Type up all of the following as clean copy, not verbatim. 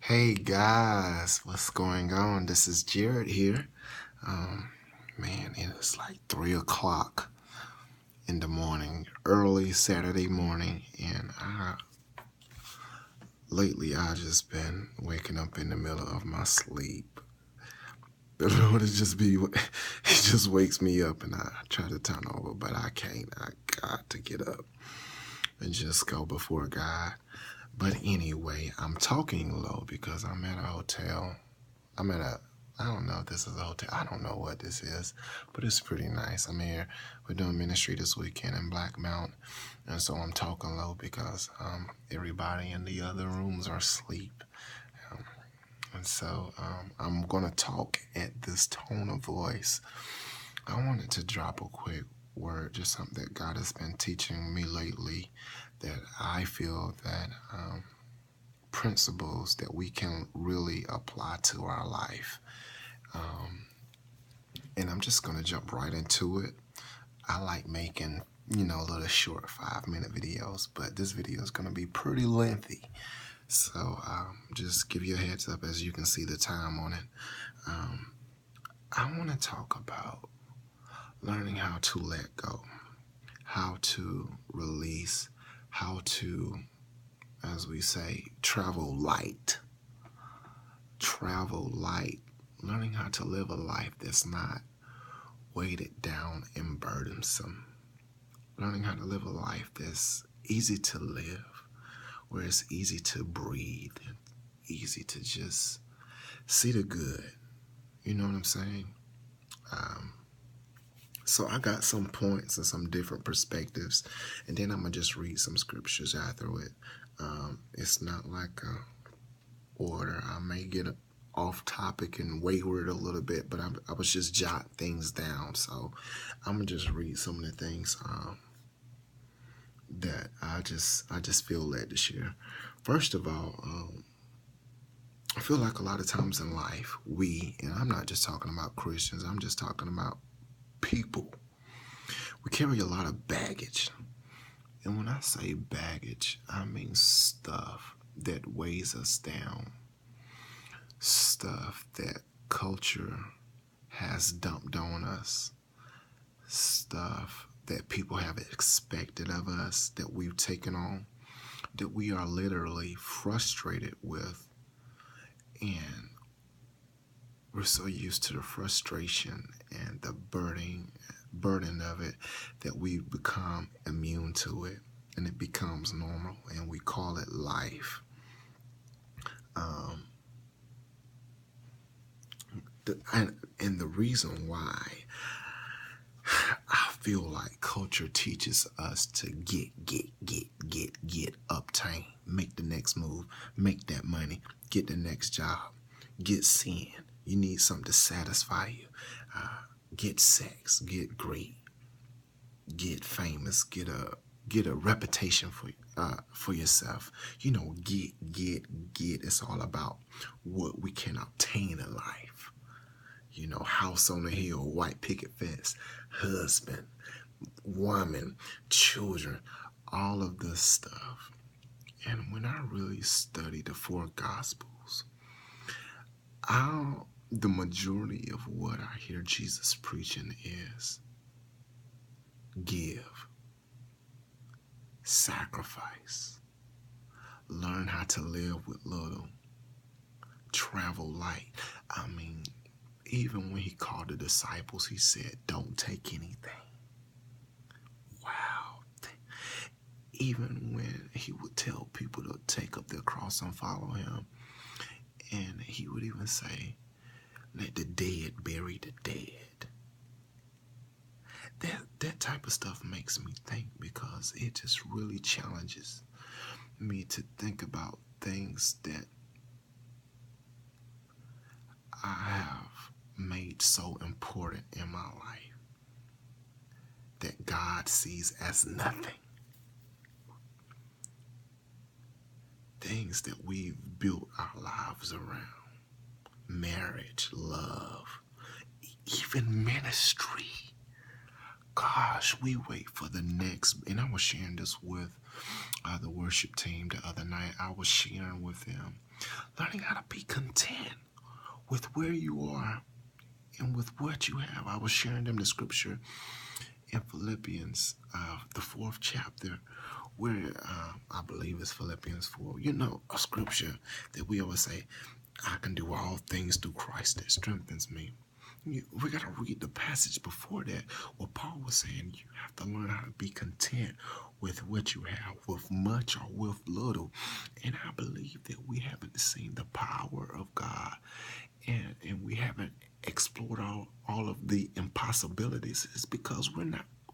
Hey guys, what's going on? This is Jared here. Man, it is like 3 o'clock in the morning, early Saturday morning, and lately I just been waking up in the middle of my sleep. The Lord it just wakes me up, and I try to turn over, but I can't. I got to get up and just go before God. But anyway, I'm talking low because I'm at a hotel. I don't know if this is a hotel. I don't know what this is, but it's pretty nice. I'm here. We're doing ministry this weekend in Black Mountain. And so I'm talking low because everybody in the other rooms are asleep. I'm going to talk at this tone of voice. I wanted to drop a quick word, just something that God has been teaching me lately, that I feel that principles that we can really apply to our life. And I'm just going to jump right into it. I like making, little short 5-minute videos, but this video is going to be pretty lengthy. So just give you a heads up as you can see the time on it. I want to talk about learning how to let go, how to release, how to, as we say, travel light, learning how to live a life that's not weighted down and burdensome, learning how to live a life that's easy to live, where it's easy to breathe, easy to just see the good. You know what I'm saying? So I got some points and some different perspectives, and then I'm going to just read some scriptures after it. It's not like a order. I may get off topic and wayward a little bit, but I was just jot things down. So I'm going to just read some of the things that I just feel led to share. First of all, I feel like a lot of times in life, and I'm not just talking about Christians, I'm just talking about people, we carry a lot of baggage. And when I say baggage, I mean stuff that weighs us down, stuff that culture has dumped on us, stuff that people have expected of us, that we've taken on, that we are literally frustrated with. And we're so used to the frustration and the burden of it that we become immune to it, and it becomes normal, and we call it life. And the reason why I feel like culture teaches us to get, obtain, make the next move, make that money, get the next job, get sin. You need something to satisfy you. Get sex, get great, get famous, get a reputation for yourself. Get. It's all about what we can obtain in life. House on the hill, white picket fence, husband, woman, children, all of this stuff. And when I really study the 4 Gospels, the majority of what I hear Jesus preaching is give, sacrifice, learn how to live with little, travel light. I mean, even when he called the disciples, he said, don't take anything. Wow. Even when he would tell people to take up their cross and follow him, and he would even say, let the dead bury the dead. That type of stuff makes me think, because it just really challenges me to think about things that I have made so important in my life that God sees as nothing. Things that we've built our lives around. Marriage, love, even ministry. Gosh, we wait for the next. And I was sharing this with the worship team the other night. I was sharing with them, Learning how to be content with where you are and with what you have. I was sharing them the scripture in Philippians, the 4th chapter, where I believe it's Philippians 4. You know, a scripture that we always say, I can do all things through Christ that strengthens me. We got to read the passage before that where Paul was saying you have to learn how to be content with what you have, with much or with little. And I believe that we haven't seen the power of God, and we haven't explored all of the impossibilities. It's because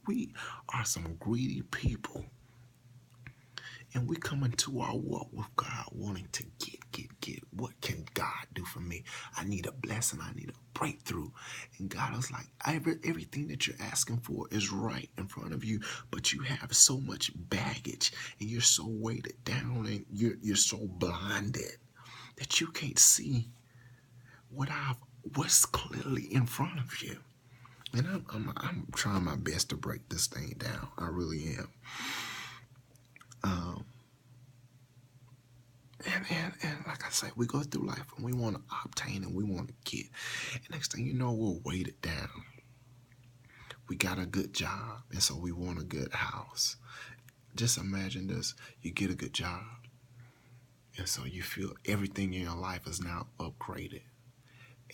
we are some greedy people. And we come into our walk with God wanting to get. What can God do for me? I need a blessing. I need a breakthrough. And God is like, everything that you're asking for is right in front of you, but you have so much baggage and you're so weighted down and you're so blinded that you can't see what's clearly in front of you. And I'm trying my best to break this thing down. I really am. And like I say, we go through life and we want to obtain and we want to get. And next thing you know, we're weighted down. We got a good job, and so we want a good house. Just imagine this. You get a good job, and so you feel everything in your life is now upgraded.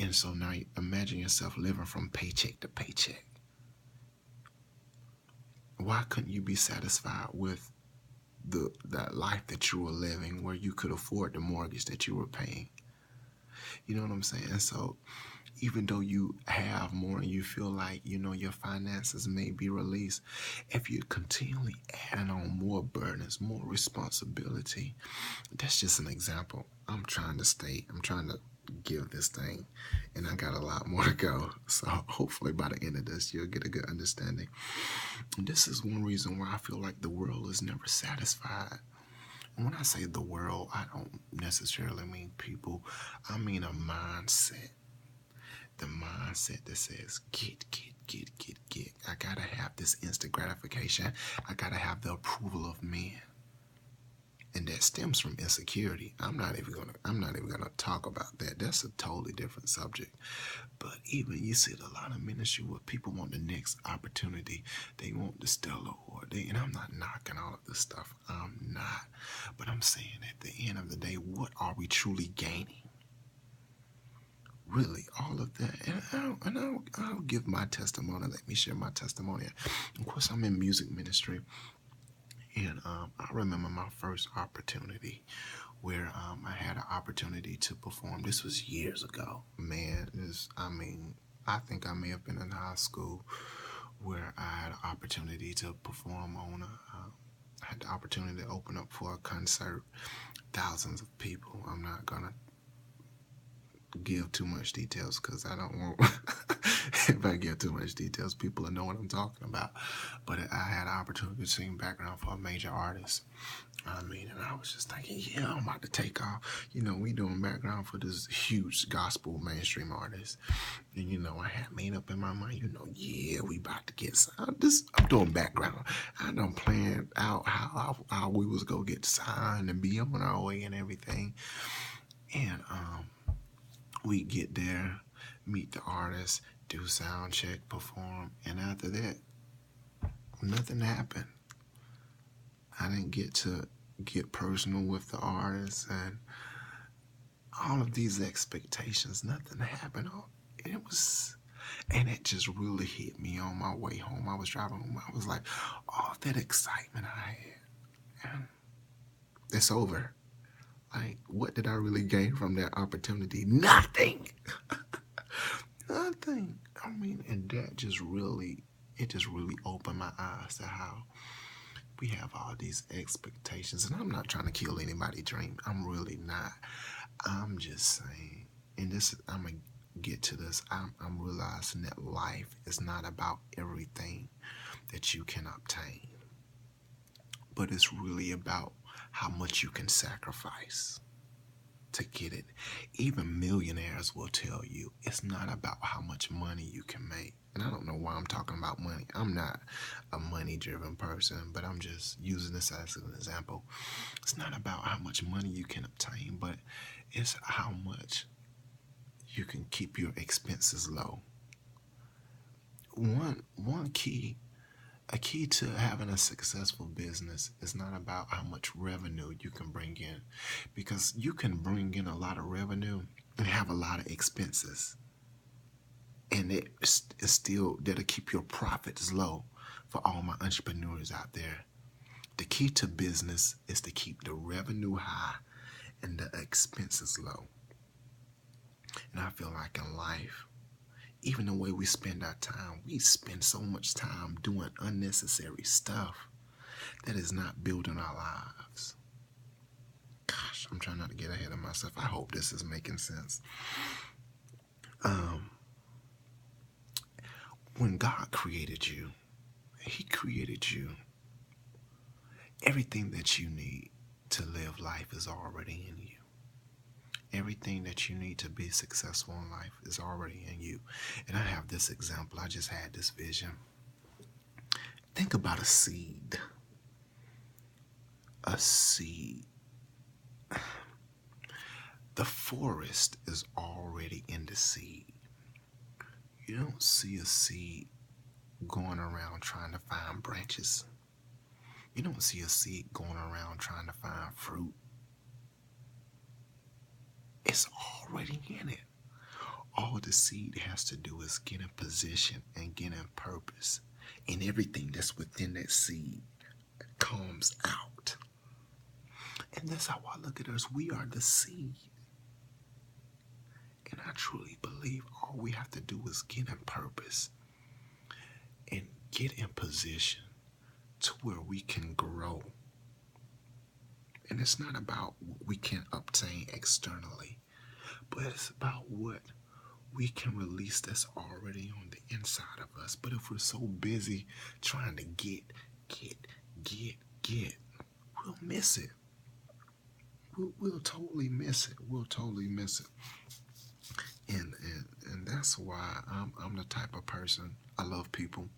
And so now imagine yourself living from paycheck to paycheck. Why couldn't you be satisfied with that life that you were living where you could afford the mortgage that you were paying? You know what I'm saying? And so even though you have more and you feel like, your finances may be released, if you're continually adding on more burdens, more responsibility, that's just an example. I'm trying to give this thing, and I got a lot more to go. So hopefully by the end of this, you'll get a good understanding. And this is one reason why I feel like the world is never satisfied. And when I say the world, I don't necessarily mean people. I mean a mindset. The mindset that says, get. I gotta have this instant gratification. I gotta have the approval of men. And that stems from insecurity. I'm not even gonna talk about that. That's a totally different subject. But even you see a lot of ministry where people want the next opportunity. They want the stellar award. And I'm not knocking all of this stuff. I'm not. But I'm saying at the end of the day, what are we truly gaining? Really, all of that. And I'll give my testimony. Let me share my testimony. Of course, I'm in music ministry. And I remember my first opportunity where I had an opportunity to perform. This was years ago. Man, I think I may have been in high school where I had an opportunity to perform I had the opportunity to open up for a concert. Thousands of people. I'm not going to give too much details because I don't want if I give too much details people will know what I'm talking about. But I had an opportunity to sing background for a major artist. And I was just thinking, yeah, I'm about to take off. We doing background for this huge gospel mainstream artist. And I had made up in my mind, yeah, we about to get signed. I'm doing background. I done planned out how we was gonna get signed and be on our way and everything. And we get there, meet the artist, do sound check, perform, and after that, nothing happened. I didn't get to get personal with the artist and all of these expectations. Nothing happened. And it just really hit me on my way home. I was driving home. I was like, all that excitement I had, and it's over. Like, what did I really gain from that opportunity? Nothing. Nothing. And that just really opened my eyes to how we have all these expectations. And I'm not trying to kill anybody's dream. I'm really not. I'm just saying, and I'm going to get to this. I'm realizing that life is not about everything that you can obtain, but it's really about how much you can sacrifice. to get it. Even millionaires will tell you it's not about how much money you can make. And I don't know why I'm talking about money. I'm not a money driven person, but I'm just using this as an example. It's not about how much money you can obtain, but it's how much you can keep your expenses low. One key A key to having a successful business is not about how much revenue you can bring in, because you can bring in a lot of revenue and have a lot of expenses, and it's still that'll keep your profits low. For all my entrepreneurs out there, the key to business is to keep the revenue high and the expenses low. And I feel like in life, even the way we spend our time, we spend so much time doing unnecessary stuff that is not building our lives. Gosh, I'm trying not to get ahead of myself. I hope this is making sense. When God created you, He created you. Everything that you need to live life is already in you. Everything that you need to be successful in life is already in you. And I have this example. I just had this vision. Think about a seed. A seed. The forest is already in the seed. You don't see a seed going around trying to find branches. You don't see a seed going around trying to find fruit. It's already in it. All the seed has to do is get in position and get in purpose. And everything that's within that seed comes out. And that's how I look at us. We are the seed. And I truly believe all we have to do is get in purpose and get in position to where we can grow. And it's not about what we can obtain externally, but it's about what we can release that's already on the inside of us. But if we're so busy trying to get, we'll miss it. We'll totally miss it. We'll totally miss it. And that's why I'm the type of person, I love people.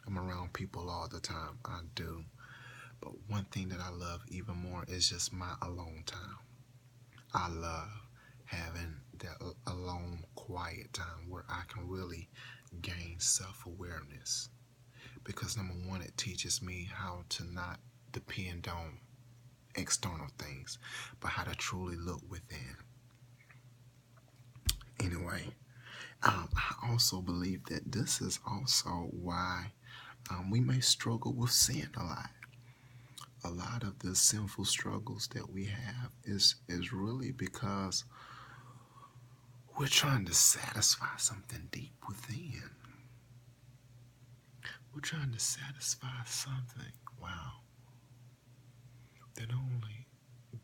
I'm around people all the time. I do. But one thing that I love even more is just my alone time. I love having that alone, quiet time where I can really gain self-awareness. Because number one, it teaches me how to not depend on external things, but how to truly look within. Anyway, I also believe that this is also why we may struggle with sin a lot. A lot of the sinful struggles that we have is really because we're trying to satisfy something deep within. We're trying to satisfy something, wow, that only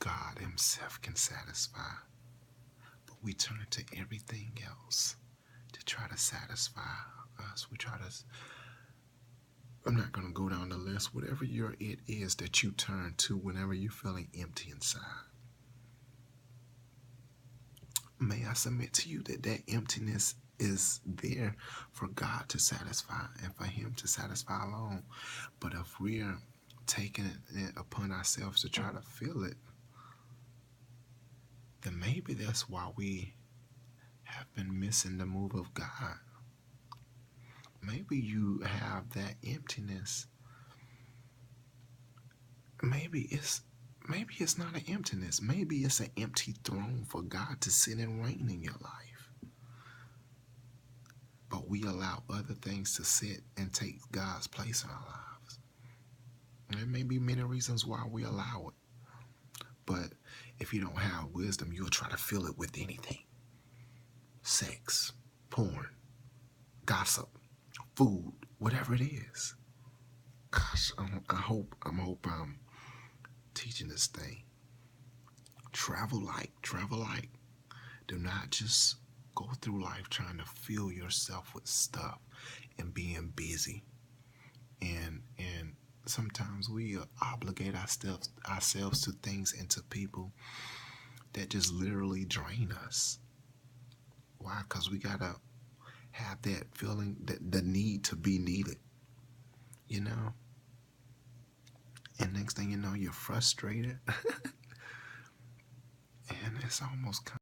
God Himself can satisfy. But we turn to everything else to try to satisfy us. I'm not going to go down the list. Whatever it is that you turn to whenever you're feeling empty inside. May I submit to you that emptiness is there for God to satisfy and for Him to satisfy alone. But if we're taking it upon ourselves to try to fill it, then maybe that's why we have been missing the move of God. Maybe you have that emptiness. Maybe it's not an emptiness. Maybe it's an empty throne for God to sit and reign in your life. But we allow other things to sit and take God's place in our lives. There may be many reasons why we allow it. But if you don't have wisdom, you'll try to fill it with anything. Sex, porn, gossip, food, whatever it is. Gosh, I hope I'm teaching this thing. Travel light. Do not just go through life trying to fill yourself with stuff and being busy. And sometimes we obligate ourselves to things and to people that just literally drain us. Why? Because we got to have that feeling, that the need to be needed, you know? And next thing you know, you're frustrated. And it's almost kind